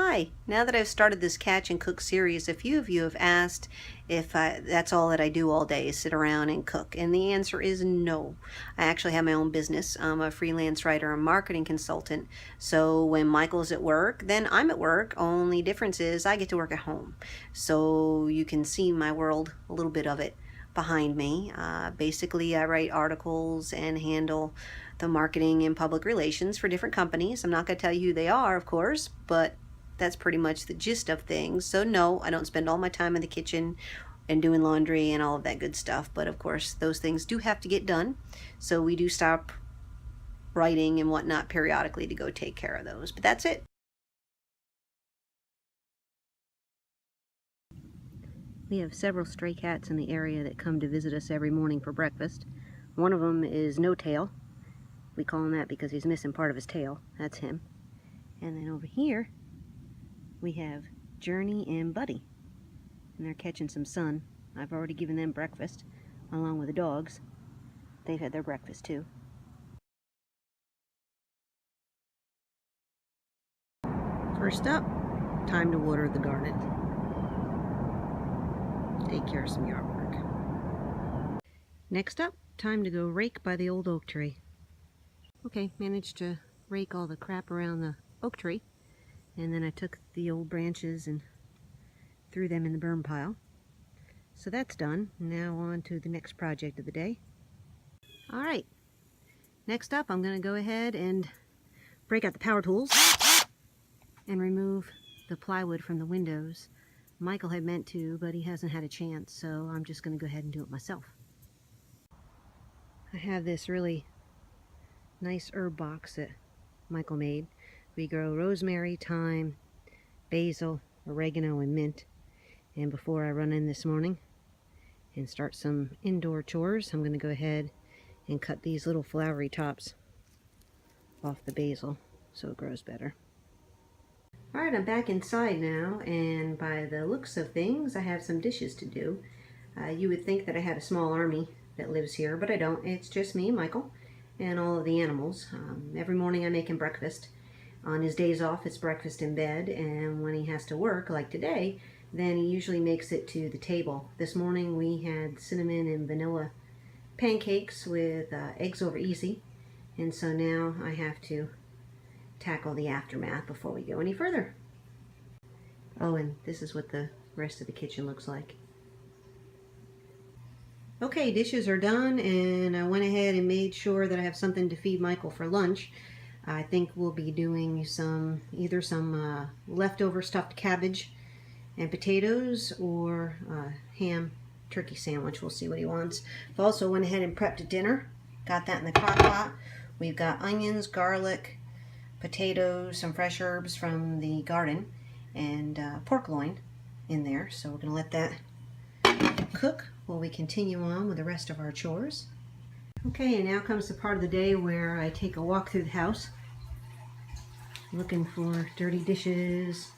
Hi, now that I've started this Catch and Cook series, a few of you have asked if that's all that I do all day is sit around and cook, and the answer is no. I actually have my own business. I'm a freelance writer and marketing consultant, so when Michael's at work, then I'm at work. Only difference is I get to work at home, so you can see my world, a little bit of it, behind me. Basically, I write articles and handle the marketing and public relations for different companies. I'm not going to tell you who they are, of course, but that's pretty much the gist of things. So no, I don't spend all my time in the kitchen and doing laundry and all of that good stuff. But of course, those things do have to get done. So we do stop writing and whatnot periodically to go take care of those. But that's it. We have several stray cats in the area that come to visit us every morning for breakfast. One of them is No Tail. We call him that because he's missing part of his tail. That's him. And then over here, we have Journey and Buddy, and they're catching some sun. I've already given them breakfast, along with the dogs. They've had their breakfast too. First up, time to water the garden. Take care of some yard work. Next up, time to go rake by the old oak tree. Okay, managed to rake all the crap around the oak tree. And then I took the old branches and threw them in the burn pile. So that's done. Now on to the next project of the day. Alright, next up I'm going to go ahead and break out the power tools and remove the plywood from the windows. Michael had meant to, but he hasn't had a chance, so I'm just going to go ahead and do it myself. I have this really nice herb box that Michael made. We grow rosemary, thyme, basil, oregano, and mint. And before I run in this morning and start some indoor chores, I'm going to go ahead and cut these little flowery tops off the basil so it grows better. Alright, I'm back inside now, and by the looks of things, I have some dishes to do. You would think that I had a small army that lives here, but I don't. It's just me, Michael, and all of the animals. Every morning I make him breakfast. On his days off, it's breakfast in bed, and when he has to work, like today, then he usually makes it to the table. This morning we had cinnamon and vanilla pancakes with eggs over easy, and so now I have to tackle the aftermath before we go any further. Oh, and this is what the rest of the kitchen looks like. Okay, dishes are done, and I went ahead and made sure that I have something to feed Michael for lunch. I think we'll be doing either some leftover stuffed cabbage and potatoes, or ham turkey sandwich. We'll see what he wants. I also went ahead and prepped dinner. Got that in the crock pot. We've got onions, garlic, potatoes, some fresh herbs from the garden, and pork loin in there. So we're going to let that cook while we continue on with the rest of our chores. Okay, and now comes the part of the day where I take a walk through the house, looking for dirty dishes,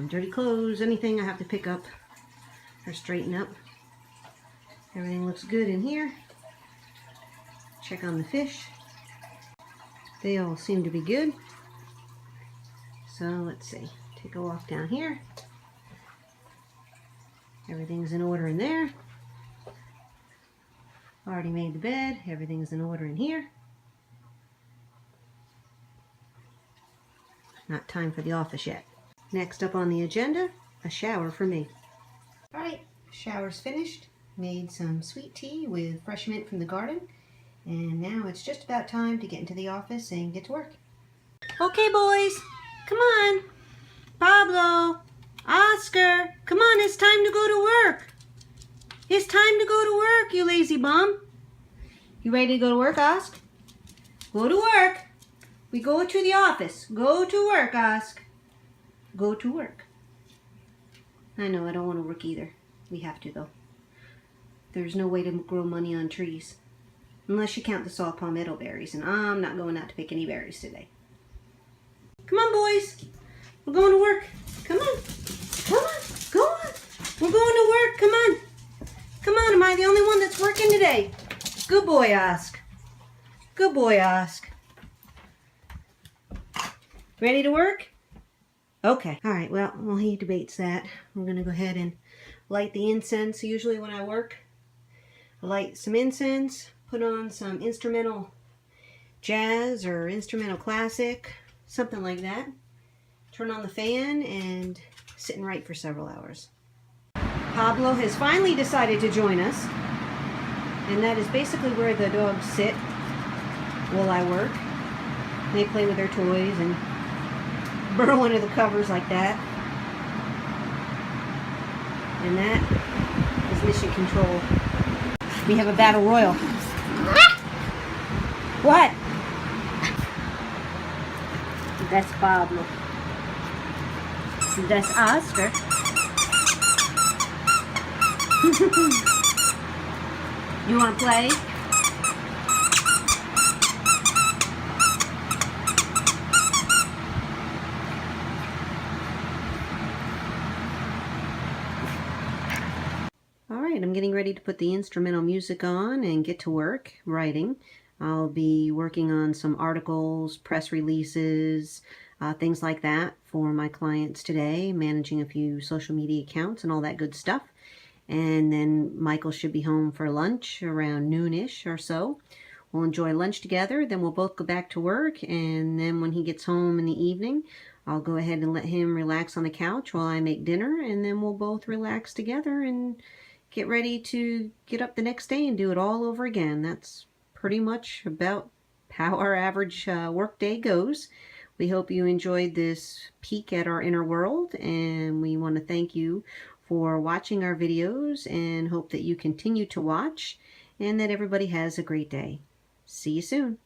dirty clothes, anything I have to pick up or straighten up. Everything looks good in here. Check on the fish. They all seem to be good. So let's see, take a walk down here. Everything's in order in there. Already made the bed. Everything's in order in here. Not time for the office yet. Next up on the agenda, a shower for me. Alright, shower's finished. Made some sweet tea with fresh mint from the garden. And now it's just about time to get into the office and get to work. Okay, boys, come on. Pablo, Oscar, come on, it's time to go to work. It's time to go to work, you lazy bum. You ready to go to work, Osk? Go to work. We go to the office. Go to work, Osk. Go to work. I know, I don't want to work either. We have to, though. There's no way to grow money on trees. Unless you count the saw palmetto berries, and I'm not going out to pick any berries today. Come on, boys. We're going to work. Come on. Come on. Go on. We're going to work. Come on. Come on, am I the only one that's working today? Good boy, Osk. Good boy, Osk. Ready to work? Okay, all right, well, while he debates that, we're gonna go ahead and light the incense. Usually when I work, I light some incense, put on some instrumental jazz or instrumental classic, something like that. Turn on the fan and sit and write for several hours. Pablo has finally decided to join us, and that is basically where the dogs sit while I work. They play with their toys and burrow under the covers like that. And that is mission control. We have a battle royal. What? That's Pablo. That's Oscar. You want to play? Alright, I'm getting ready to put the instrumental music on and get to work writing. I'll be working on some articles, press releases, things like that for my clients today, managing a few social media accounts and all that good stuff. And then Michael should be home for lunch around noonish or so. We'll enjoy lunch together, then we'll both go back to work, and then when he gets home in the evening, I'll go ahead and let him relax on the couch while I make dinner, and then we'll both relax together and get ready to get up the next day and do it all over again. That's pretty much about how our average work day goes. We hope you enjoyed this peek at our inner world, and we want to thank you for watching our videos and hope that you continue to watch and that everybody has a great day. See you soon.